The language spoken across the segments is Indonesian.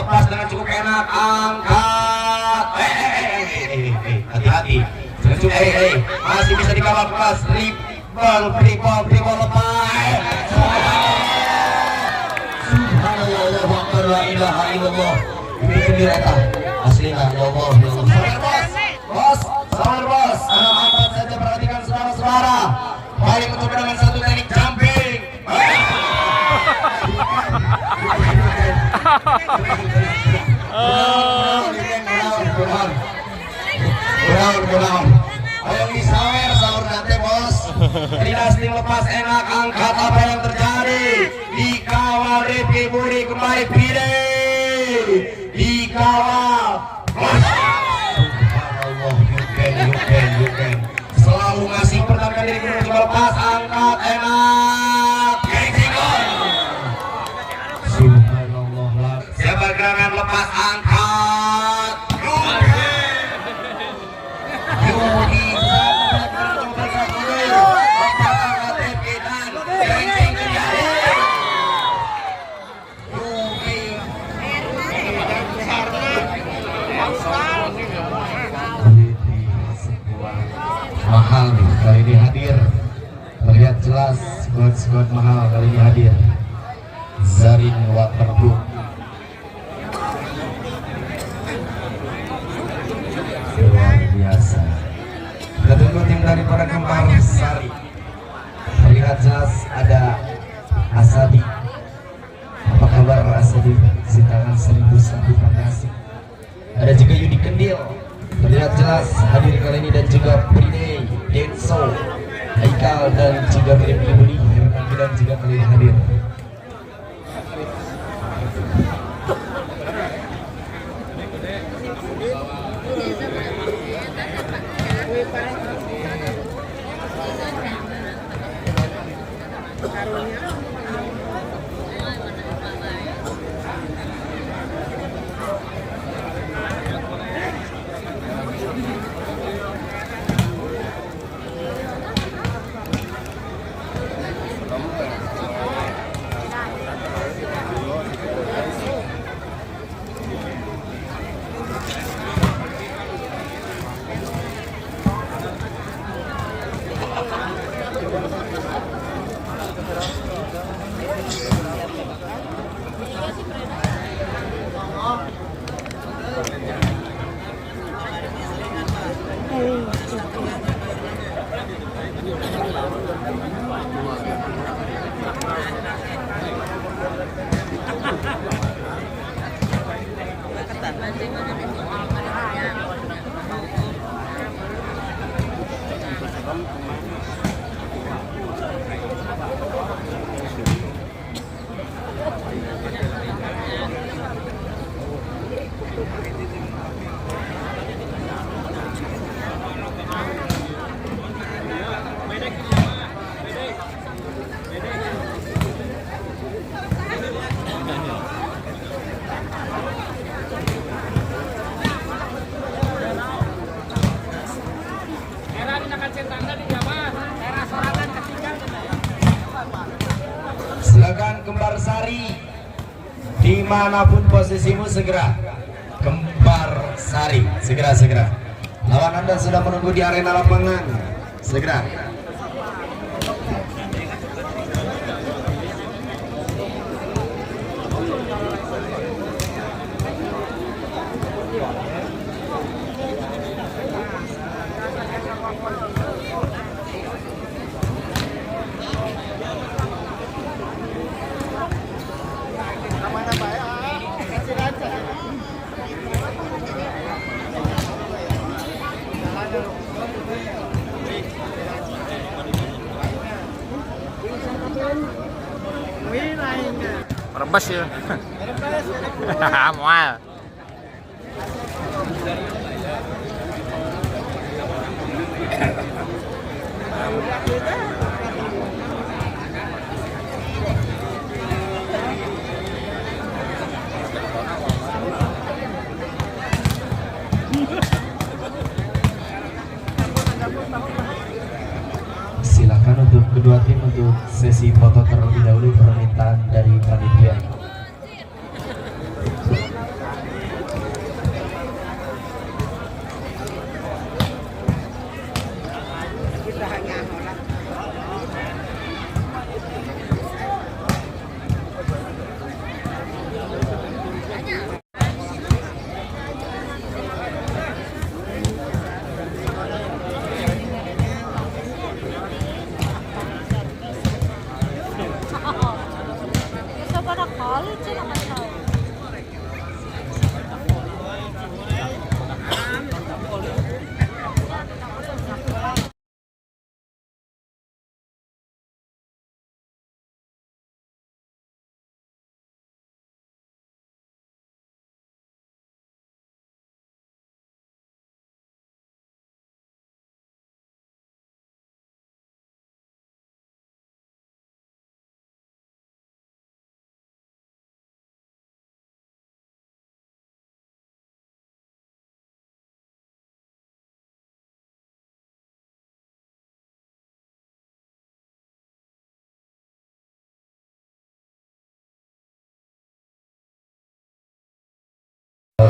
lepas dengan cukup enak, angkat. Hati-hati. Dengan cukup, masih bisa dikawal keras. Dribble lepas. Subhanallah, la ilaha illallah. Ini gembira aslinya, ya Allah. Bos, sabar bos. Amat saja perhatikan saudara-saudara. Baik mencoba dengan satu teknik jumping. Kurang. Ayo disawer sahur nanti bos. Dinasti lepas enak, angkat apa yang terjadi. Dikawal Rifki Budi kembali pilih. Dikawal. Subhanallah, you can. Selalu ngasih pertahanan diri menuju lepas, angkat enak. Subhanallah. Siapa gerangan lepas, angkat. Mahal nih kali ini hadir, terlihat jelas squad mahal kali ini hadir. Zarin Waterbook, luar biasa. Kita tunggu tim daripada Kembar Sari. Terlihat jelas ada Asadi. Apa kabar Asadi? Si tangan 1001 Pakasi. Ada juga Yudi Kendil. Terlihat jelas hadir kali ini dan juga Pride, Denso, Haikal dan juga Rifki Budi dan juga kali ini hadir. Silakan Kembar Sari, dimanapun posisimu segera. Kembar Sari, segera. Lawan Anda sudah menunggu di arena lapangan, segera. Rebes ya. Mual. Silakan untuk kedua tim untuk sesi foto terlebih dahulu, permintaan dari panitia.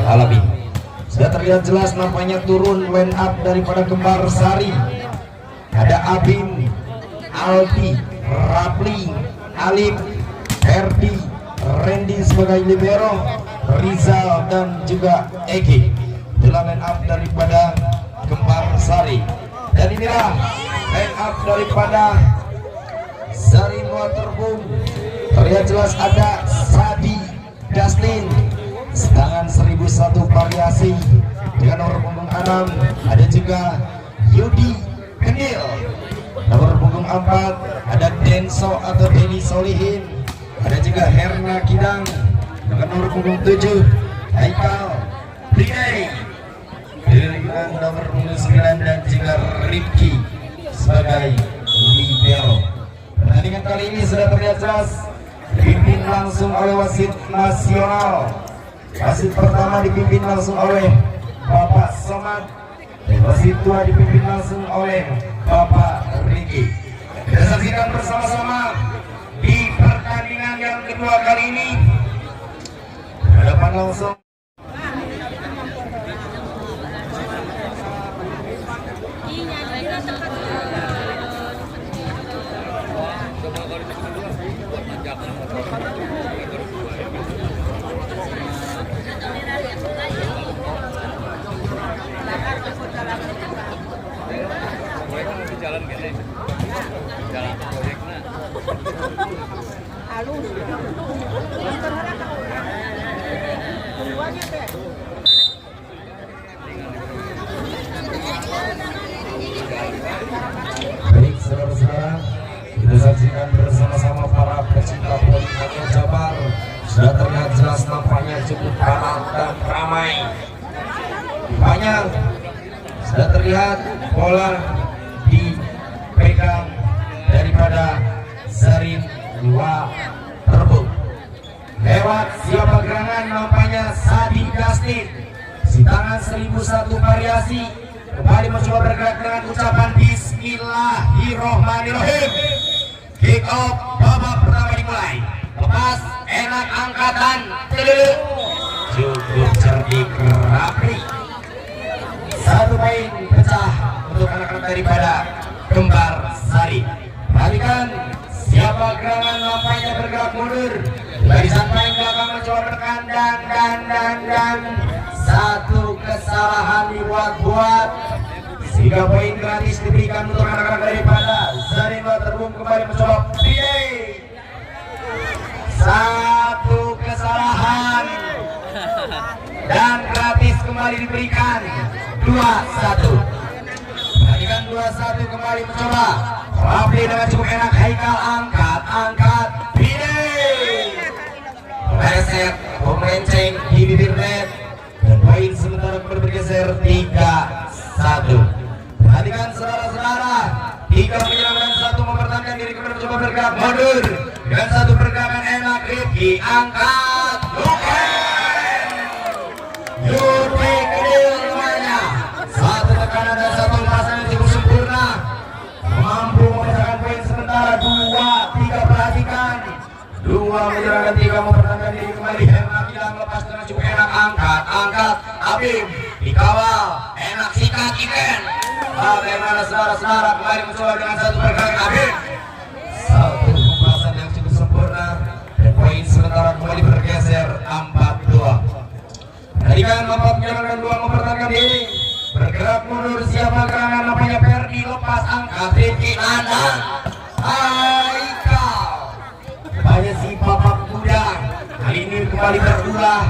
alami. Sudah terlihat jelas nampaknya turun line up daripada Kembar Sari. Ada Abim, Aldi, Rapli, Alif, Herdi, Randy sebagai libero, Rizal dan juga Egi. Itulah line up daripada Kembar Sari. Dan inilah line up daripada Sari Waterboom. Terlihat jelas ada Sadi Dustin, setangan 1001 variasi dengan nomor punggung 6. Ada juga Yudi Kendil, nomor punggung 4 ada Denso atau Denny Solihin. Ada juga Herna Kidang dengan nomor punggung 7, Haikal Bridey dengan nomor punggung 9 dan juga Rifki sebagai libero. Pertandingan kali ini sudah terlihat jelas dipimpin langsung oleh wasit nasional. Wasit pertama dipimpin langsung oleh Bapak Somad, dan wasit tua dipimpin langsung oleh Bapak Riki. Kita saksikan bersama-sama di pertandingan yang kedua kali ini. Hadapan langsung baik, saudara-saudara, kita saksikan bersama-sama para pecinta Polikarpus Jabar. Sudah terlihat jelas nampaknya cukup padat dan ramai. Banyak sudah terlihat bola dipegang daripada Zarin Waterboom. Lewat siapa gerangan nampaknya Sadi Dustin, si tangan 1001 variasi kembali mencoba bergerak dengan ucapan Bismillahirrohmanirrohim. Kick off babak pertama dimulai. Lepas enak angkatan cukup cerdik rapi. Satu poin pecah untuk anak-anak daripada Kembar Sari. Perhatikan siapa gerangan nampaknya bergerak mundur. Barisan paling belakang mencoba menekan dan satu kesalahan dibuat-buat. 3 poin gratis diberikan untuk anak-anak daripada Zarin Waterboom. Kembali mencoba play. Satu kesalahan dan gratis kembali diberikan. 2-1. Perhatikan 2-1 kembali mencoba. Rapli dengan cukup enak. Haikal angkat pilih. Reset pemancing di bibir net. Dan poin sementara bergeser 3-1. Perhatikan saudara-saudara, 3 menyerang dan 1 mempertahankan diri. Kemudian mencoba bergerak mundur dengan 1 pergerakan enak. Rifki angkat Yudi Kedil rumahnya. 1 tekanan dan 1 lepasan yang cukup sempurna, mampu memecahkan poin sementara. 2-3. Perhatikan 2 menyerang dan 3 mempertahankan diri kembali. Herna Kidang lepas dengan cukup enak. Angkat Abim dikawal enak sikat Iken. Bagaimana saudara-saudara, kembali mencoba dengan 1 pergerakan Abim. 1 pembahasan yang cukup sempurna dan poin sementara kembali bergeser 4-2. Perhatikan 4 menyerang dan 2 mempertahankan diri. Bergerak mundur siapa gerangan namanya Perdi. Lepas angkat Rifki Nandang. Haikal banyak si papak kuda. Kali ini kembali berulah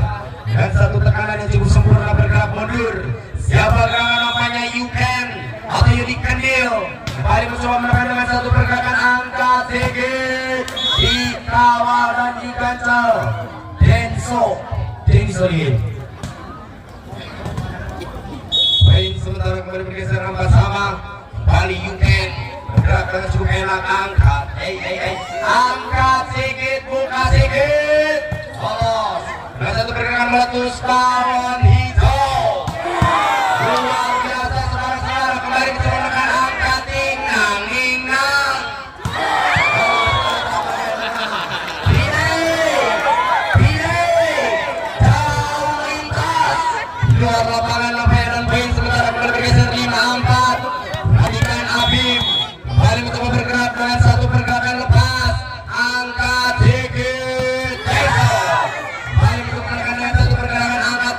dan 1 tekanan yang cukup sempurna. Bergerak mundur siapa gerangan namanya Yuken atau Yudi Kendil. Kembali mencoba menekan dengan 1 pergerakan. Angkat sedikit dikawal dan digancel Denny Solihin. Poin sementara kembali bergeser 4 sama. Bali Yuken bergerak dengan cukup enak. Angkat angkat sedikit, buka sedikit, lolos dengan 1 pergerakan meletus lawan hijau. Luar biasa saudara-saudara, kembali mencoba menekan. Angkat inang pilih jauh lintas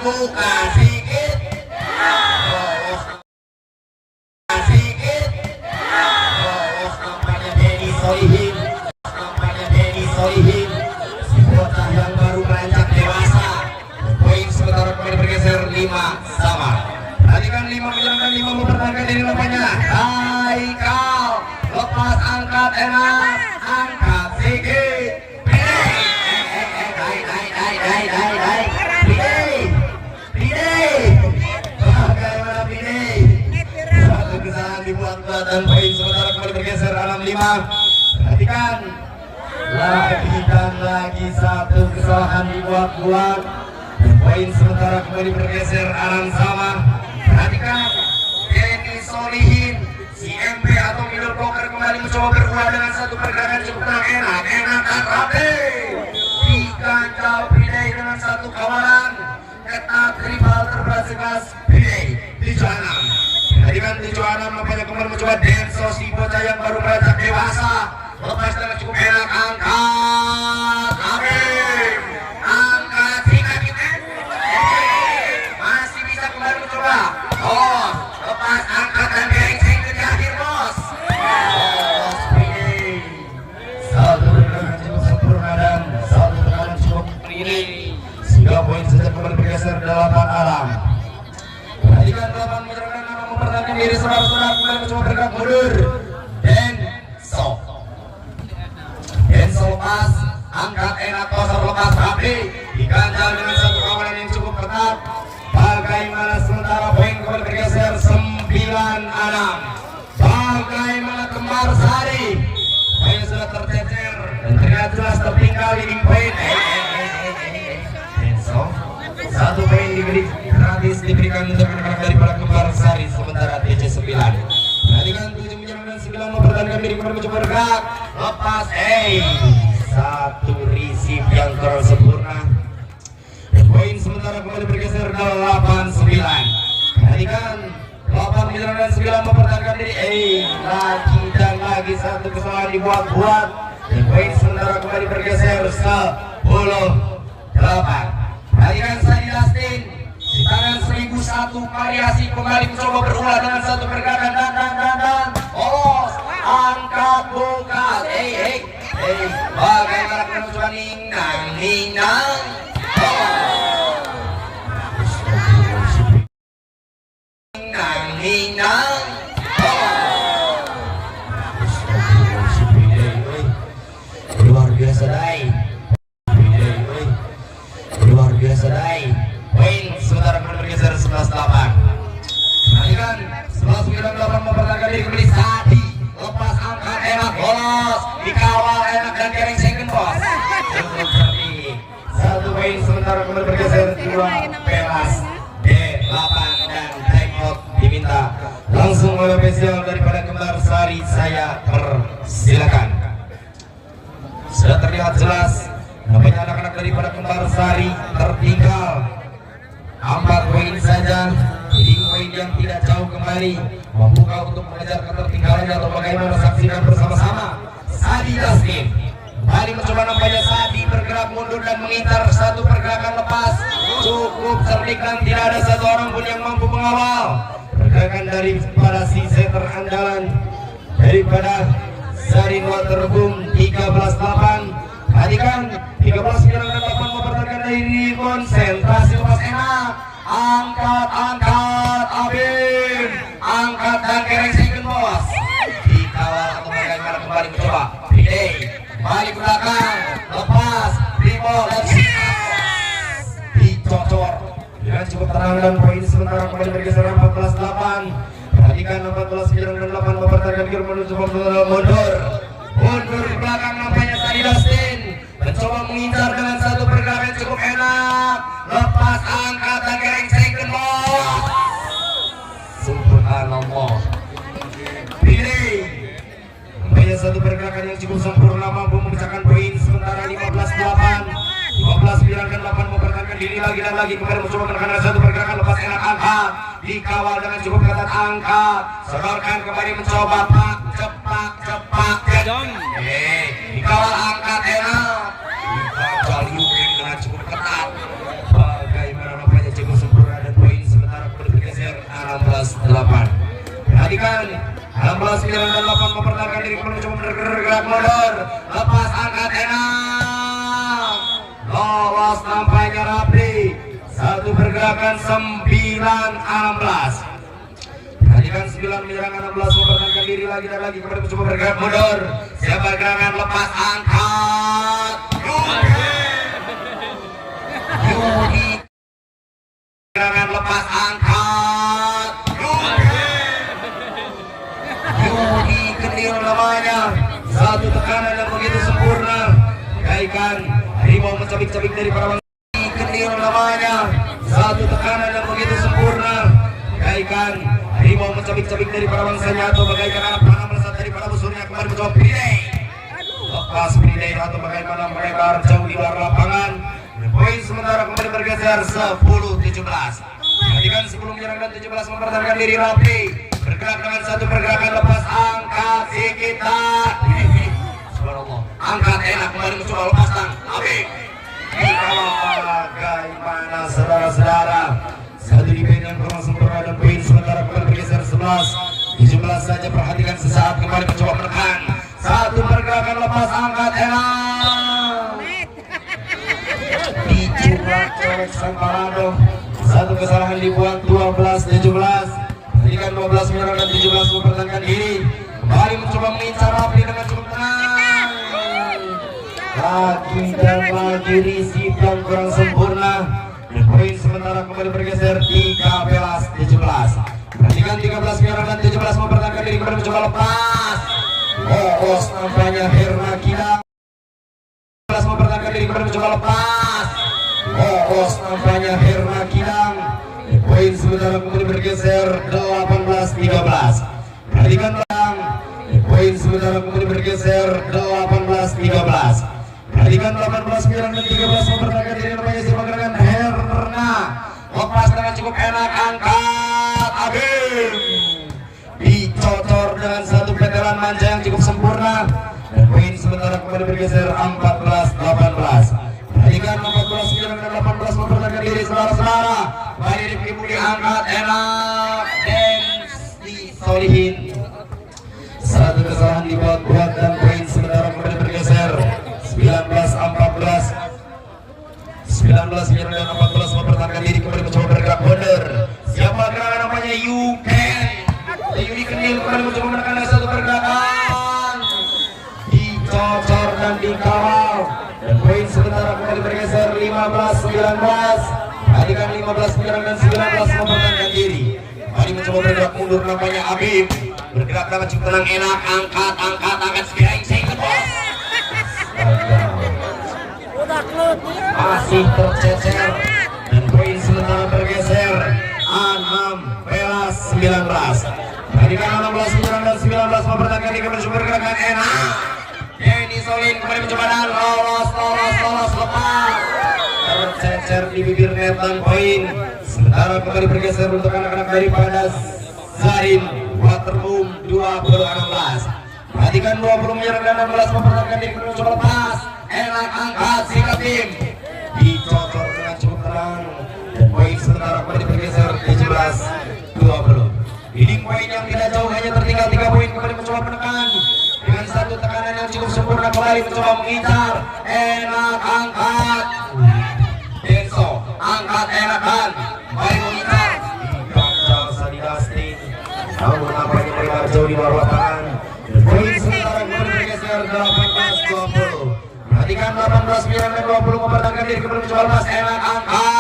buka sikit, bolos sikit, bolos nampaknya Denny Solihin, si bocah yang baru beranjak dewasa. Poin sementara kembali bergeser 5-sama. Perhatikan 5 menjalankan 5 mempertahankan diri lawannya. Haikal lepas angkat enak, angkat sikit. Bagaimana Bidei? Satu kesalahan dibuat-buat dan poin sementara kembali bergeser 6-5. Perhatikan lagi dan lagi satu kesalahan dibuat-buat dan poin sementara kembali bergeser 6-sama. Perhatikan Denny Solihin, si MP atau middle blocker kembali mencoba berulang dengan satu pergerakan cukup enak dan rapi. Diganjal Bidei dengan satu kawalan ketat, rival terberas Bidei di Johanam. Perhatikan di Johanam nampaknya kembali mencoba Denso, si bocah yang baru beranjak dewasa. Lepas dengan cukup enak, angkat Habib, angkat sikat kita, masih bisa kembali mencoba. Oh, lepas angkat dan gerengseng ke akhir bos. Bos Bidei, satu pergerakan cukup sempurna dan satu tekanan cukup ini. 3 poin saja kembali bergeser 8 alam. Perhatikan 8 menyerangkan 6 mempertahankan diri saudara-saudara kembali mencoba bergerak mundur. Denso lepas, angkat enak tosar lepas rapi, diganjal dengan satu kawalan yang cukup ketat. Bagaimana sementara poin kembali bergeser 9-6. Bagaimana Kembar Sari, poin sudah tercecer dan terlihat jelas tertinggal di poin. Denso, satu poin diberi gratis diberikan untuk anak-anak daripada Kembar Sari sementara TC 9. Perhatikan 7 menjalankan 9 mempertahankan diri kembali mencoba bergerak. Lepas, satu receive yang tersempurna. Dan poin sementara kembali bergeser 8-9. Perhatikan 8 menjalankan 9 mempertahankan diri. Lagi dan lagi satu kesalahan dibuat-buat. Dan poin sementara kembali bergeser 10-8. Perhatikan Sadi Dustin, di tangan 1001 variasi kembali mencoba berulang dengan satu pergerakan dan olos, angkat buka, bagaimana kita mencoba ninang ninang luar biasa dai, luar biasa dai. Poin sementara kembali bergeser 11-8. Perhatikan 11-9-8 mempertahankan diri kembali Sadi, lepas angkat enak bolos, dikawal enak dan kering second bos. Satu poin sementara kembali bergeser 2 pelas D8 dan time out diminta langsung oleh official daripada Kembar Sari. Saya persilakan. Sudah terlihat jelas nampaknya anak-anak daripada Kembar Sari tertinggal 4 poin saja. Jadi poin yang tidak jauh kembali membuka untuk mengejar ketertinggalannya atau bagaimana, saksikan bersama-sama. Sadi Dustin kembali mencoba, nampaknya Sadi bergerak mundur dan mengincar satu pergerakan lepas cukup cerdik dan tidak ada satu orang pun yang mampu mengawal pergerakan daripada si setter andalan daripada Sari Waterboom 13-8. Perhatikan 13-9-8 mempertahankan diri, konsentrasi lepas enak, angkat Abim, angkat dan kereng second bos, dikawal atau bagaimana kembali mencoba Bidei, balik ke belakang, lepas dribble dan dicocor dengan cukup tenang dan poin sementara kembali bergeser 14-8. Perhatikan 14-9-8 mempertahankan diri menuju mundur ke belakang, nampaknya Sadi Dustin mencoba mengincar dengan satu pergerakan cukup enak, lepas angkat dan kereng second ball. Subhanallah, Bidei nampaknya satu pergerakan yang cukup sempurna mampu memecahkan poin sementara 15-8. 15-9-8 mempertahankan diri lagi dan lagi kembali mencoba menekan satu pergerakan lepas enak, angkat dikawal dengan cukup ketat, angkat sodorkan kembali mencoba cepak dikawal angkat enak, dikawal Yukin dengan cukup ketat. Bagaimana nampaknya cukup Perhatikan 16, 9, dan 8 mempertahankan diri kembali mencoba bergerak mundur. Lepas angkat enak. Lolos nampaknya rapi. Satu pergerakan 9, 16. Perhatikan 9 menyerang 16 mempertahankan diri lagi dan lagi kembali mencoba bergerak mundur. Siapa gerakan lepas angkat. Yudi. Gerakan lepas angkat. Yudi Kendil namanya. Satu tekanan yang begitu sempurna. Gaikan harimau mencabik-cabik dari para bangsa. Yudi Kendil namanya. Satu tekanan yang begitu sempurna. Gaikan harimau mencabik-cabik dari para bangsanya atau bagaikan anak panah melesat dari para musuhnya kembali mencoba Pridai. Lepas Pridai atau bagaimana melebar jauh di luar lapangan. Poin sementara kembali bergeser 10-17. Perhatikan sebelum menyerang dan 17 mempertahankan diri rapi. Bergerak dengan satu pergerakan lepas angkat sekitar. Subhanallah. Angkat enak kembali mencoba lepas tang. Abi. Dikawal bagaimana saudara-saudara. Satu di poin yang kurang sempurna dan poin sementara kembali bergeser 11-17 saja. Perhatikan sesaat kembali mencoba menekan. Satu pergerakan lepas angkat enak. Dicurak colek sang Parado. Satu kesalahan dibuat 12-17. Perhatikan 12 menyerang dan 17 mempertahankan diri. Kembali mencoba mengincar rapi dengan cukup tenang. Lagi dan lagi risip yang kurang sempurna. Poin sementara kembali bergeser 13-17. Perhatikan 13 menyerang dan 17 mempertahankan diri kembali mencoba lepas. Lolos nampaknya Herna Kidang. 17 mempertahankan diri kembali mencoba lepas. Lolos nampaknya Herna Kidang. Poin sementara kembali bergeser 18-13. Perhatikan belakang. Poin sementara kembali bergeser 18-13. Perhatikan 18 menyerang dan 13 mempertahankan diri namanya siapa gerakan Herna. Lepas dengan cukup enak angkat Abim. Dicocor dengan satu petelan manja yang cukup sempurna. Dan poin sementara kembali bergeser 14-18. Perhatikan 14 menyerang dan 18 mempertahankan diri saudara-saudara. Mari Rifki Budi angkat enak dan disolihin. Satu kesalahan dibuat-buat dan poin sementara kembali bergeser 19-14. 19 menyerang dan 14 mempertahankan diri kembali mencoba bergerak mundur. Siapa gerakan namanya Yuken. Yudi Kendil kembali mencoba menekan satu pergerakan. Dicocor dan dikawal. Dan poin sementara kembali bergeser 15-19. Perhatikan 15 menyerang dan 19 mempertahankan diri. Mari mencoba bergerak mundur namanya Abib. Bergerak dengan cukup tenang enak. Angkat sekarang second bos. Masih tercecer. Dan poin sementara bergeser 16-19. Perhatikan 16 menyerang dan 19 mempertahankan diri kembali mencoba bergerakan enak. Denny Solin kembali mencoba dan lolos lepas. Tercecer di bibir net dan poin. Sementara kembali bergeser untuk anak-anak daripada Zarin Waterboom 20-16. Perhatikan 20 menyerang dan 16 mempertahankan diri kembali mencoba lepas. Enak angkat sikap tim. Dicocor dengan cukup tenang. Dan poin sementara kembali bergeser 17-20. Ini poin yang tidak jauh, hanya tertinggal 3 poin. Kembali mencoba menekan dengan satu tekanan yang cukup sempurna. Kembali mencoba mengincar. Enak angkat. Denso angkat enakan. Kembali mengincar. Diganjal Sadidasti. Namun nampaknya melebar jauh di luar lapangan. Poin sementara kembali bergeser 18-20. Perhatikan 18 menyerang dan 20 mempertahankan diri kembali mencoba lepas. Enak angkat.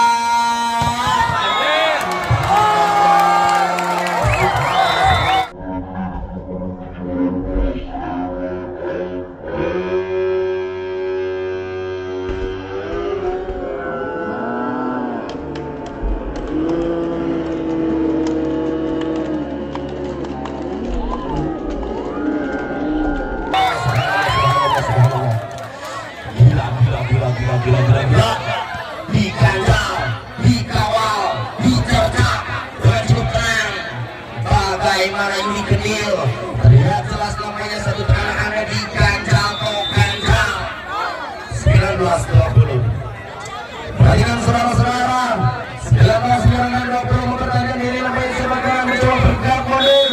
Gila. Diganjal, dikawal, dicercap dengan cukup tenang. Bagaimana Yudi Kendil terlihat jelas namanya satu tekanan Anda diganjal kok ganjal. 19-20. Perhatikan saudara-saudara, 19 menyerang dan 20 mempertahankan diri namanya sebagai mencoba bergerak mundur.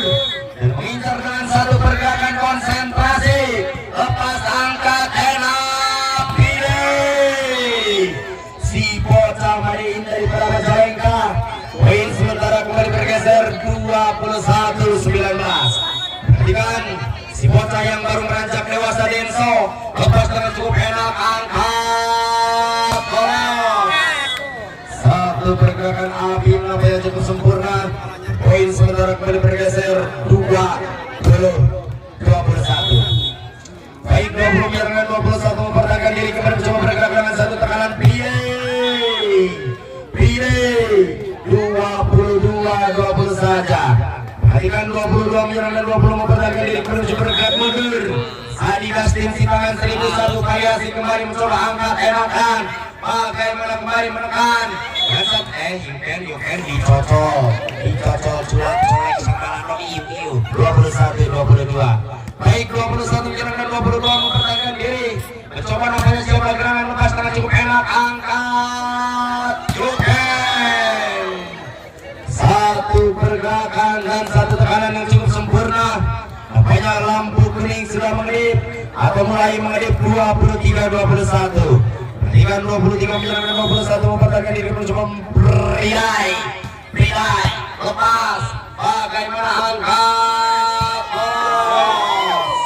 bocah yang baru beranjak dewasa Denso. Lepas dengan cukup enak, angkat bola. Satu pergerakan Abim nampaknya cukup sempurna. Poin sementara kembali bergeser 21. Baik 20 menyerang 21 mempertahankan diri kembali mencoba bergerak dengan satu tekanan Pide 22 saja. Perhatikan 22 menyerang dan 20 mempertahankan diri kembali mencoba bergerak mundur. Adidas tim Sipangan 1001 variasi kembali mencoba angkat enakan. Bagaimana kembali menekan. Gasat Yuken dicocol colek sambalan iu 21-22. Baik 21 menyerang dan 22 mempertahankan diri. Mencoba nampaknya siapa gerangan lepas tangan cukup enak, angkat Yuken. Satu pergerakan dan satu tekanan yang cukup sempurna. Nampaknya lampu kuning sudah mengedip atau mulai mengedip 23-21. Perhatikan 23 menyerang dan 21 mempertahankan diri mencoba berilai lepas. Bagaimana angkat bos.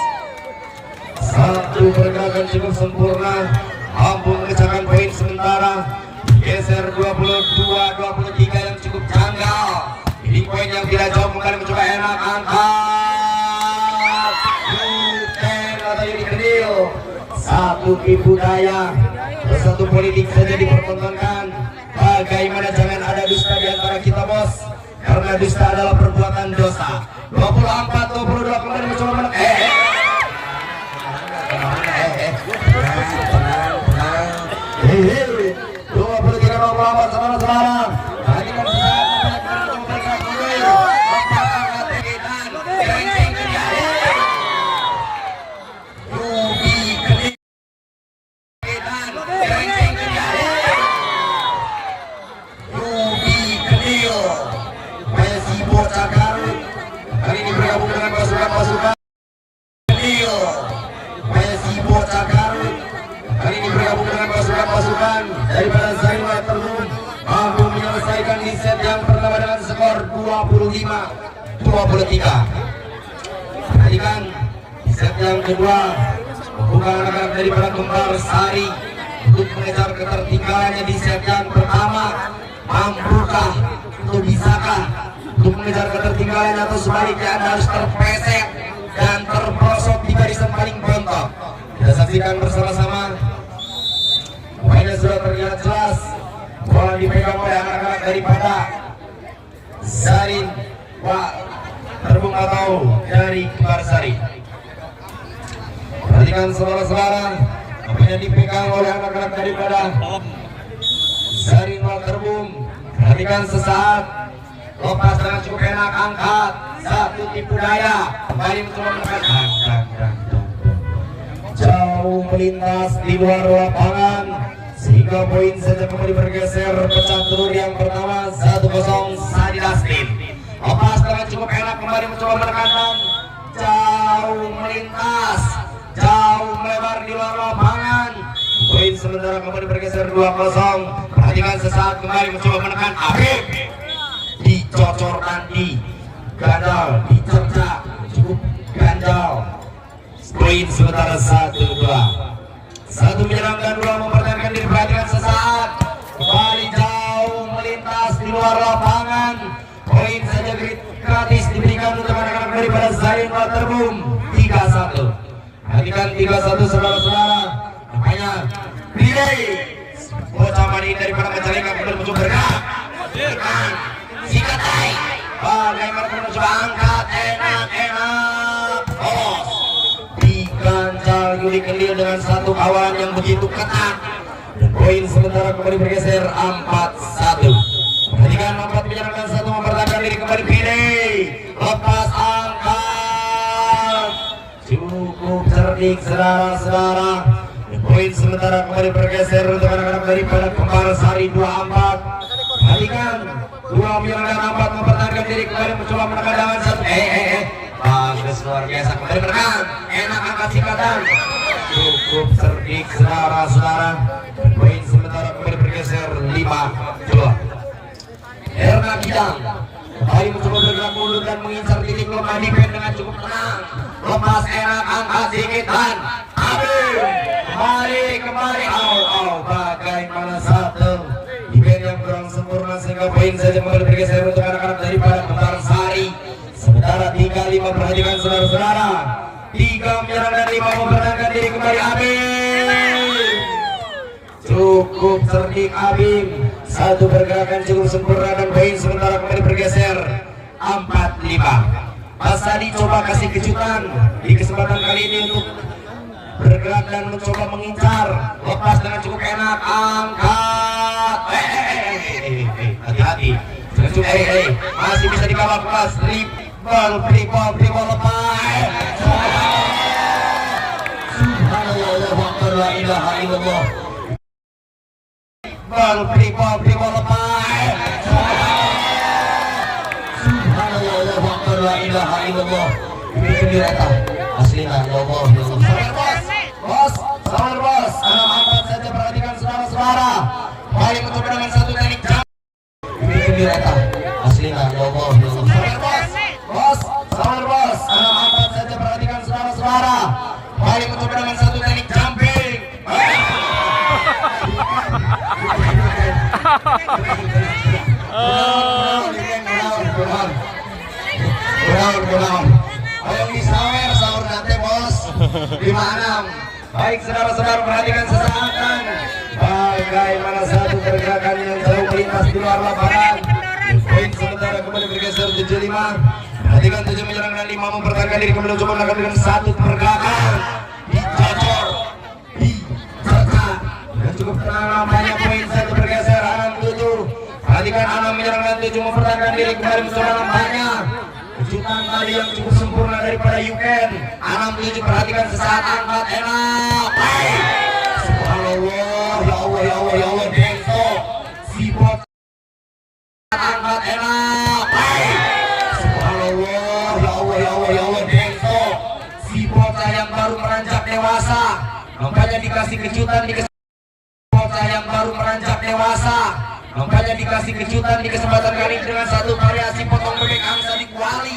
Satu pergerakan cukup sempurna, mampu mengecakan poin sementara. Geser 22-23 yang cukup janggal. Ini poin yang tidak jauh kembali mencoba enak, angkat Yuken atau Yudi Kedil. Satu tipu daya, satu politik saja dipertontonkan. Bagaimana jangan ada dusta di antara kita bos, karena dusta adalah perbuatan dosa. 24-22 kembali mencoba menekan. Tenang. 23-24 saudara-saudara. Perhatikan sesaat kali ini bergabung dengan pasukan daripada Zainal Terhum, mampu menyelesaikan di set yang pertama dengan skor 25-23. Perhatikan di set yang kedua bukan anak-anak daripada Kembar Sari untuk mengejar ketertinggalannya di set yang pertama. Mampukah atau bisakah untuk mengejar ketertinggalannya, atau sebaliknya Anda harus terpesek dan terprosok di barisan paling bontok? Kita saksikan bersama-sama. Mainnya sudah terlihat jelas. Bola dipegang oleh anak-anak daripada Zarin Terhum atau dari Kembar Sari. Perhatikan saudara-saudara, namanya dipegang oleh anak-anak daripada Zarin Terhum. Perhatikan sesaat, lepas dengan cukup enak, angkat satu tipu daya, kembali mencoba menekan, jauh melintas di luar lapangan, sehingga poin saja kembali bergeser. Pecah telur yang pertama 1-0 Adidas tim. Lepas dengan cukup enak kembali mencoba menekan, jauh melintas, jauh melebar di luar lapangan. Poin sementara kembali bergeser 2-0. Perhatikan sesaat kembali mencoba menekan Abib, dicocorkan di gandal, dicerca cukup ganjal. Poin sementara 1-2. Satu menyerang dan dua mempertahankan diri. Perhatikan sesaat kembali jauh melintas di luar lapangan. Poin saja gratis diberikan untuk anak-anak daripada Zainal Terhum 3-1. Perhatikan 3-1 saudara-saudara. Makanya delay bocah mani daripada Majalengka kemudian mencoba bergerak dengan Sikatai. Bagaimana kemudian mencoba angkat enak bos. Diganjal Yudi Kedil dengan satu kawan yang begitu ketat. Dan poin sementara kembali bergeser 4-1. Perhatikan 4 menyerang dan 1 mempertahankan diri kembali. Pilih lepas angkat, cukup cerdik saudara-saudara. Poin sementara kembali bergeser untuk anak-anak daripada Kembar Sari 24. Perhatikan 2 menyerang dan 4 mempertahankan diri kembali mencoba menekan dengan satu. Bagus luar biasa kembali menekan. Enak angkat sikatan. Cukup cerdik saudara-saudara. Poin sementara kembali bergeser 5-2. Erna Bidang Kembali mencoba bergerak mundur dan mengincar titik lemah defense dengan cukup tenang. Lepas enak, angkat sedikit dan ambil. Kembali. Bagaimana satu defense yang kurang sempurna sehingga poin saja kembali bergeser untuk anak-anak daripada Kembar Sari. Sementara 3-5 perhatikan saudara-saudara. 3 menyerang dan 5 mempertahankan diri kembali Abim. Cukup cerdik Abim. Satu pergerakan cukup sempurna dan poin sementara kembali bergeser 4-5. Mas Sadi coba kasih kejutan di kesempatan kali ini untuk bergerak dan mencoba mengincar. Lepas dengan cukup enak, angkat. Hati-hati. Dengan cukup masih bisa dikawal kelas. Free ball lepas. Subhanallah, la ilaha illallah. Free ball lepas. Subhanallah, la ilaha illallah. Ini dirata. Aslinya ya Allah. Bos. Anak angkat saja perhatikan saudara-saudara. Baik untuk dengan satu teknik jam. Ini dirata. Aslinya ya Allah. Bos. Anak angkat saja perhatikan saudara-saudara. Baik untuk dengan satu teknik jumping. Kurang. Ayo sahur nanti bos. 5-6. Baik saudara-saudara perhatikan sesaatan. Bagaimana satu pergerakan yang jauh melintas di luar lapangan. Poin sementara kembali bergeser 7-5. Perhatikan 7 menyerang dan 5 mempertahankan diri kembali coba melakukan dengan satu pergerakan. Dicocor. Dan cukup tenang namanya poin satu bergeser 6-7. Perhatikan 6 menyerang dan 7 mempertahankan diri kembali mencoba nampaknya. Kejutan tadi yang cukup sempurna daripada Yuken. 6-7 perhatikan sesaat angkat enak. Subhanallah, ya Allah Denso. Si bot angkat enak. Subhanallah, ya Allah Denso. Si bocah yang baru meranjak dewasa. Nampaknya dikasih kejutan di bocah yang baru meranjak dewasa. Nampaknya dikasih kejutan di kesempatan kali ini dengan satu variasi potong bebek angsa di kuali.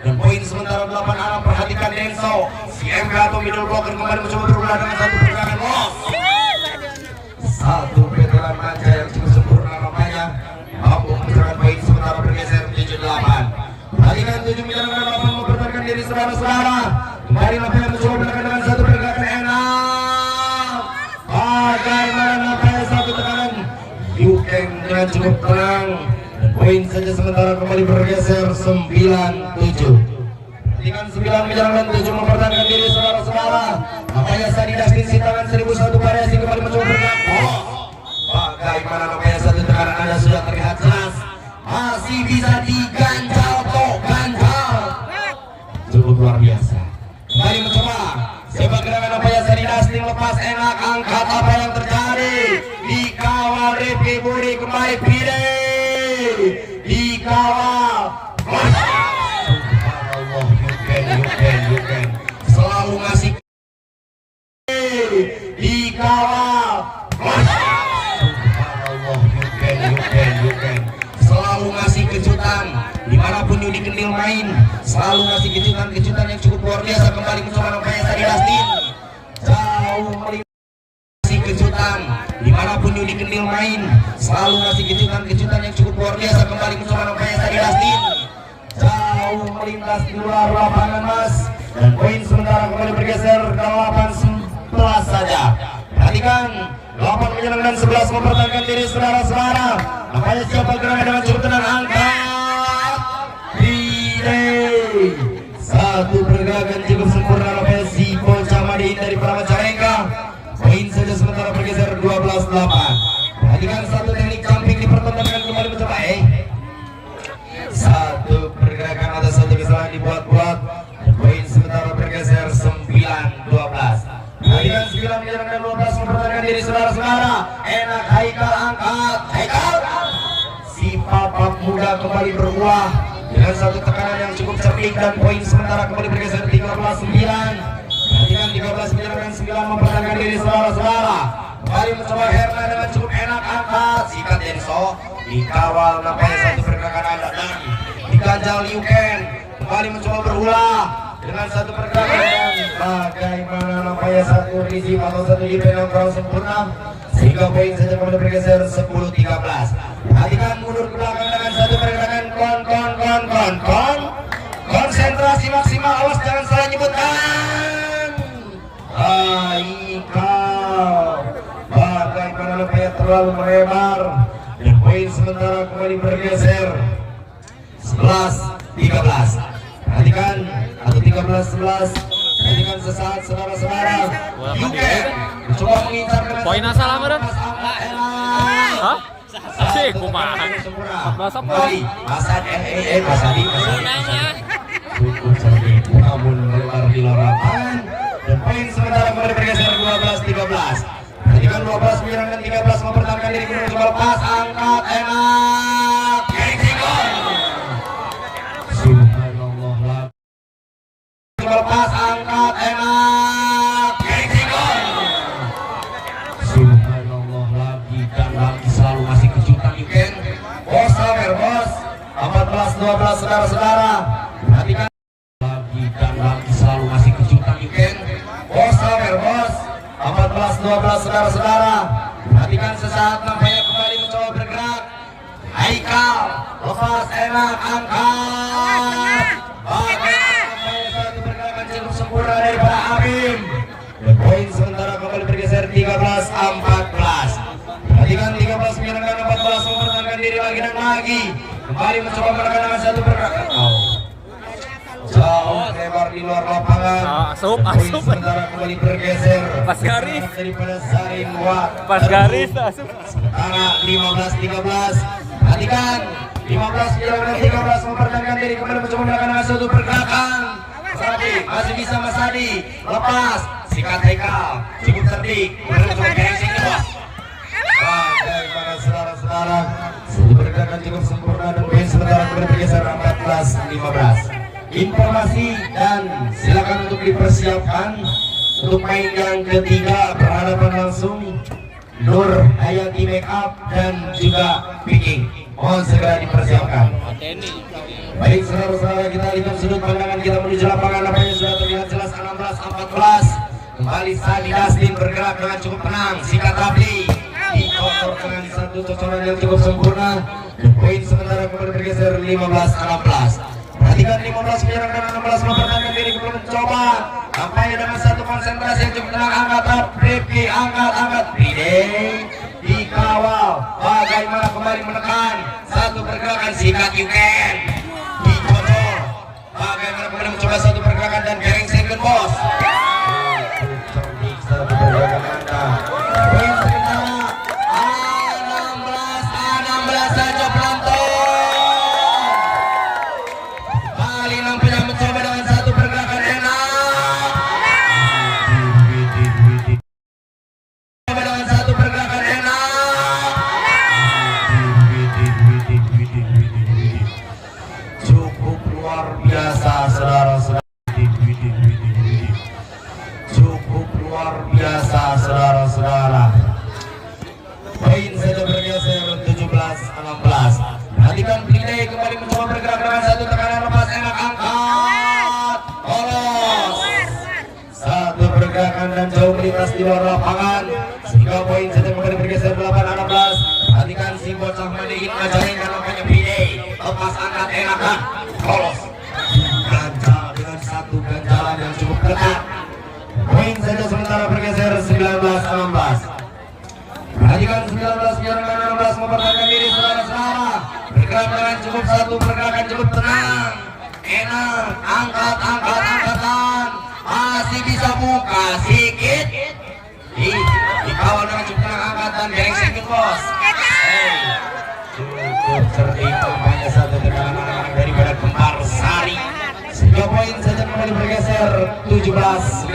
Dan poin sementara 8-6 perhatikan Denso. Si MK atau middle blocker kembali mencoba berulah dengan satu pergerakan loss. Satu veteran manja yang cukup sempurna nampaknya mampu mencetak poin sementara bergeser 7-8. Perhatikan 7 menyerang dan 8 mempertahankan diri saudara-saudara. Kembali nampaknya mencoba menekan dengan satu pergerakan enak. Bagaimana nampaknya satu tekanan Yuken dengan cukup tenang. Dan poin saja sementara kembali bergeser 9-7. Dengan 9 menyerang dan 7 mempertahankan diri saudara-saudara. Nampaknya Sadi Dastin si tangan 1001 variasi kembali mencoba bergerak. Bagaimana nampaknya satu tekanan Anda sudah terlihat jelas. Masih bisa diganjal ganjal. Cukup luar biasa. Kembali mencoba. Sepak gerakan nampaknya Sadi Dastin lepas enak angkat apa yang terjadi. Dikawal Rifki Budi kembali Pide. Dikawal. Subhanallah, Yuken. Selalu ngasih. Dikawal. Subhanallah, Yuken. Selalu ngasih kejutan. Dimanapun Yudi Kendil main, selalu ngasih kejutan yang cukup luar biasa. Kembali mencoba nampaknya Sadi Dastin. Jauh melintasi kejutan. Dimanapun Yudi Kendil main, selalu ngasih kejutan yang cukup luar biasa. Kembali mencoba nampaknya Sadi Dastin. Jauh melintas di luar lapangan mas. Dan poin sementara kembali bergeser 8-11 saja. Perhatikan 8 menyerang dan 11 mempertahankan diri saudara-saudara. Nampaknya siapa gerakan dengan cukup tenang angkat. Delay. Satu pergerakan cukup sempurna nampaknya si bocah Madiin dari Pramacalengka. Poin saja sementara bergeser 12-8. Perhatikan satu teknik jumping dipertontonkan kembali mencoba satu pergerakan atau satu kesalahan dibuat-buat. Poin sementara bergeser 9-12. Perhatikan 9 menyerang dan 12 mempertahankan diri saudara-saudara. Enak Haikal angkat. Haikal. Si papak muda kembali berbuah dengan satu tekanan yang cukup cerdik dan poin sementara kembali bergeser 13-9. Perhatikan 13 menyerang dan 9 mempertahankan diri saudara-saudara. Kembali mencoba Herna dengan cukup enak angkat. Sikat Denso. Dikawal nampaknya satu pergerakan Anda dan diganjal Yuken, kembali mencoba berulah dengan satu pergerakan dan bagaimana nampaknya satu receive atau satu defense yang kurang sempurna sehingga poin saja kembali bergeser 10-13. Perhatikan mundur ke belakang dengan satu pergerakan konsentrasi maksimal, awas jangan salah nyebutkan. Haikal bagaimana nampaknya terlalu melebar dan poin sementara kembali bergeser 11-13. Perhatikan atau 13-11. Perhatikan sesaat saudara-saudara. Yuken mencoba mengincar dengan Poin asal amaran. Hah? Sih, kumaha. 14 apa? Hasan Masadi. Cukup cerdik, namun melebar di luar lapangan dan poin sementara kembali bergeser 12-13. Perhatikan 12 menyerang dan 13 mempertahankan diri, kemudian coba lepas, angkat, enak, gol. Subhanallah. Lepas, angkat, enak, gol. Subhanallah, lagi dan lagi selalu masih kejutan Yuken. Bos Samer, bos 14-12 saudara-saudara. Perhatikan lagi dan lagi selalu masih kejutan Yuken. Bos Samer, bos 14-12 saudara-saudara. Perhatikan sesaat nampaknya kembali mencoba bergerak. Haikal lepas, enak, angkat. Nampaknya satu pergerakan cukup sempurna daripada Abim. Dan poin sementara kembali bergeser 13-14. Perhatikan 13 menyerangkan 14 mempertahankan diri lagi dan lagi. Kembali mencoba menekan dengan satu pergerakan. Jauh lebar di luar lapangan. Asup. Sementara kembali bergeser. Pas garis. Daripada Sarin Wak. Pas garis asup. Sementara 15-13. Perhatikan 15 menyerangkan 13 mempertahankan diri, kembali mencoba melakukan dengan satu pergerakan. Masadi masih bisa, Masadi lepas, sikat Haikal cukup cerdik, kembali mencoba gengsi bos. Bagaimana saudara-saudara, satu pergerakan cukup sempurna dan poin sementara kembali bergeser 14-15. Informasi dan silakan untuk dipersiapkan untuk main yang ketiga, berhadapan langsung Nur Hayati Makeup dan juga Viking. Mohon segera dipersiapkan. Baik saudara-saudara, kita lihat sudut pandangan kita menuju lapangan. Nampaknya sudah terlihat jelas 16-14. Kembali Sadi Dastin bergerak dengan cukup tenang. Sikat Rapli dikotor dengan satu cocoran yang cukup sempurna. Dan poin sementara kembali bergeser 15-16. Perhatikan 15 menyerang dan 16 mempertahankan diri, belum mencoba. Nampaknya dengan satu konsentrasi yang cukup tenang. Angkat Rifki, angkat Bide dikawal. Bagaimana kembali menekan satu pergerakan, sikat Yuken dikocor. Bagaimana kembali mencoba satu pergerakan dan Kering second bos. Satu pergerakan Anda. Poin sementara 16 saja penonton. Bali nampaknya mencoba dengan satu pergerakan enak. Dengan satu pergerakan enak. Cukup luar biasa saudara-saudara. Cukup luar biasa saudara-saudara. Poin saja bergeser 17-16. Perhatikan Play kembali mencoba bergerak dengan satu tekanan lepas, enak, angkat, lolos. Satu pergerakan dan jauh melintas di luar lapangan sehingga poin saja kembali bergeser 8-16. Perhatikan si bocah Madiin ngajarin dan nampaknya Play lepas, angkat, enak, dan lolos. Ganjal dengan satu ganjalan yang cukup ketat. Poin saja sementara bergeser 19-16. Perhatikan 19 menyerang 16 mempertahankan diri saudara-saudara. Bergerak dengan cukup satu pergerakan cukup tenang. Enak, angkatan. Masih bisa buka sikit. Dikawal dengan cukup tenang, angkatan geng sikit bos. Cukup cerdik tampaknya satu tekanan anak-anak daripada Kembar Sari. Sehingga poin saja kembali bergeser 17-19.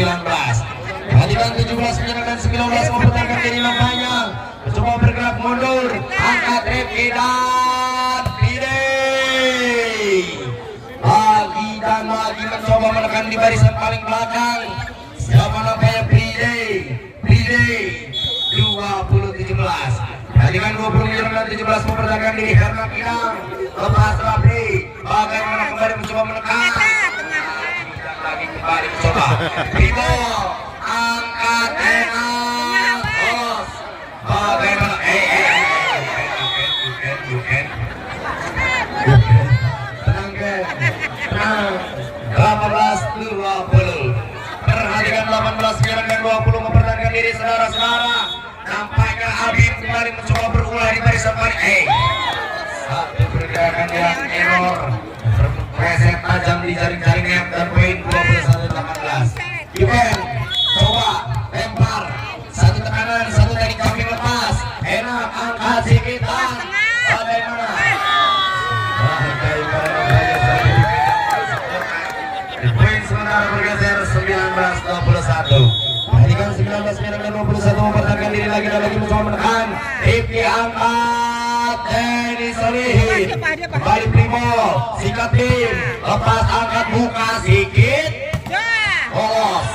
Perhatikan 17 menyerang dan 19 mempertahankan diri nampaknya. Mencoba bergerak mundur, angkat Rifki dan Pide. Lagi dan lagi mencoba menekan di barisan paling belakang. Siapa nampaknya Pide 20-17. Perhatikan 20 menyerang dan 17 mempertahankan diri. Herman Inang lepas Rapli bagaimana kembali mencoba menekan. Lagi kembali mencoba. Primo angkat enak. Terus bagaimana? You can. Tenang Ken. Tenang. 18-20. Perhatikan 18 sekarang dan 20 mempertahankan diri saudara-saudara. Nampaknya Habib kembali mencoba berulah di barisan balik. Satu pergerakan yang error. Preset tajam di jaring-jaring net dan poin 21-18. Yuken coba lempar. Satu tekanan, satu teknik jumping lepas. Enak angkat sikitan. Bagaimana? Poin sementara bergeser 19-21. Perhatikan 19 dan 21 mempertahankan diri lagi dan lagi mencoba menekan. Rifki angkat. Denny Solihin. Kembali Primo. Sikat tim. Lepas angkat buka sikit. Lolos.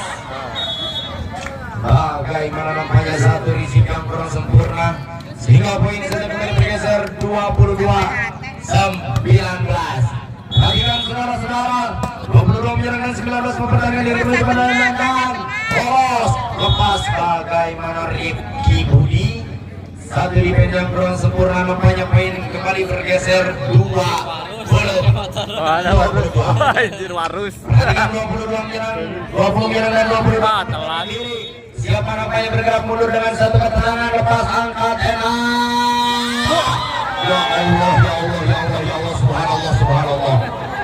Bagaimana nampaknya satu risik yang kurang sempurna. Sehingga poin saja kembali bergeser 22-19. Perhatikan saudara-saudara, 22 menyerang dan 19 mempertahankan diri kembali kepada Nandang. Lolos, lepas bagaimana Rifki Budi. Satu defense yang kurang sempurna, nampaknya poin kembali bergeser 20. Anjir warus. Perhatikan 22 menyerang, 20 menyerang dan 22 telan. Siapa nampaknya bergerak mundur dengan satu ketenangan, lepas angkat enak. Ya Allah, ya Allah, ya Allah, ya Allah, subhanallah, subhanallah.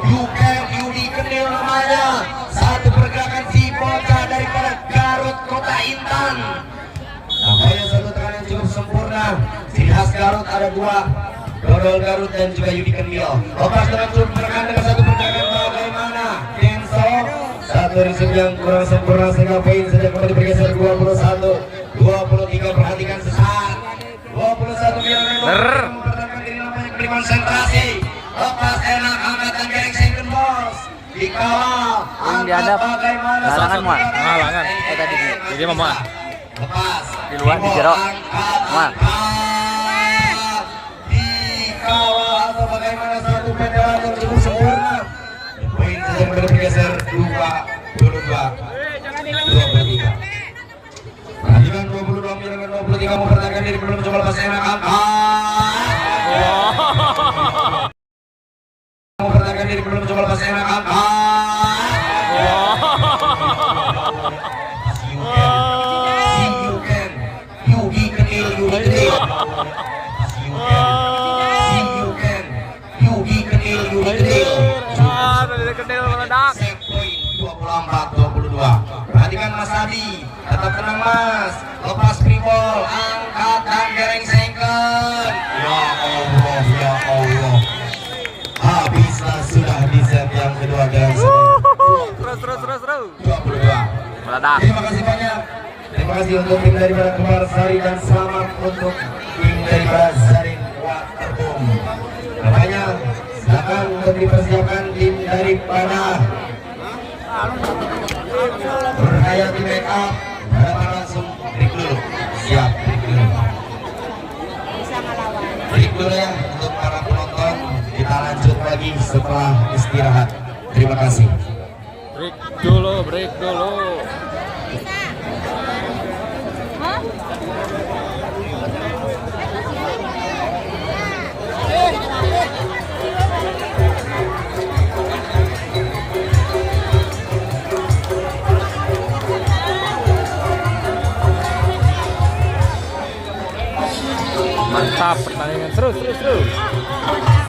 Yudi Kendil namanya. Satu pergerakan si bocah daripada Garut Kota Intan. Nampaknya satu tekanan yang cukup sempurna. Ciri khas Garut ada dua, Dodol Garut dan juga Yudi Kendil. Lepas dengan cukup pergerakan dengan satu pergerakan bagaimana? Denso. Satu risik yang kurang sempurna sehingga poin saja kembali bergeser 21-23. Perhatikan sesaat 21 mempertahankan diri nampaknya beri konsentrasi. Lepas enak angkat dan garing second boss. Dikawal angkat bagaimana Halangan muat. Halangan. Tadi jadi mama. Lepas di luar di jero. Muat. Dikawal atau bagaimana satu pendapat yang cukup sempurna. Poin saja kembali bergeser 22-23. Perhatikan 22 menyerang 23 mempertahankan diri belum mencoba lepas enak angkat. Mempertahankan diri belum mencoba lepas enak angkat. Yugi Kendil. Kendil meledak. Set poin 24-22. Perhatikan Mas Adi, tetap tenang Mas. Lepas pribol, angkat dan gereng sengken. Ya Allah, ya Allah. Habislah sudah di set yang kedua dan Terus. 22. Meledak. Terima kasih banyak. Terima kasih untuk tim daripada Kembar Sari dan selamat untuk tim daripada Zarin Waterboom. Makanya silakan untuk dipersiapkan tim daripada Berhayati make up. Hadapan langsung break dulu. Siap, break dulu. Break dulu ya untuk para penonton. Kita lanjut lagi setelah istirahat. Terima kasih. Break dulu. Mantap pertandingan terus.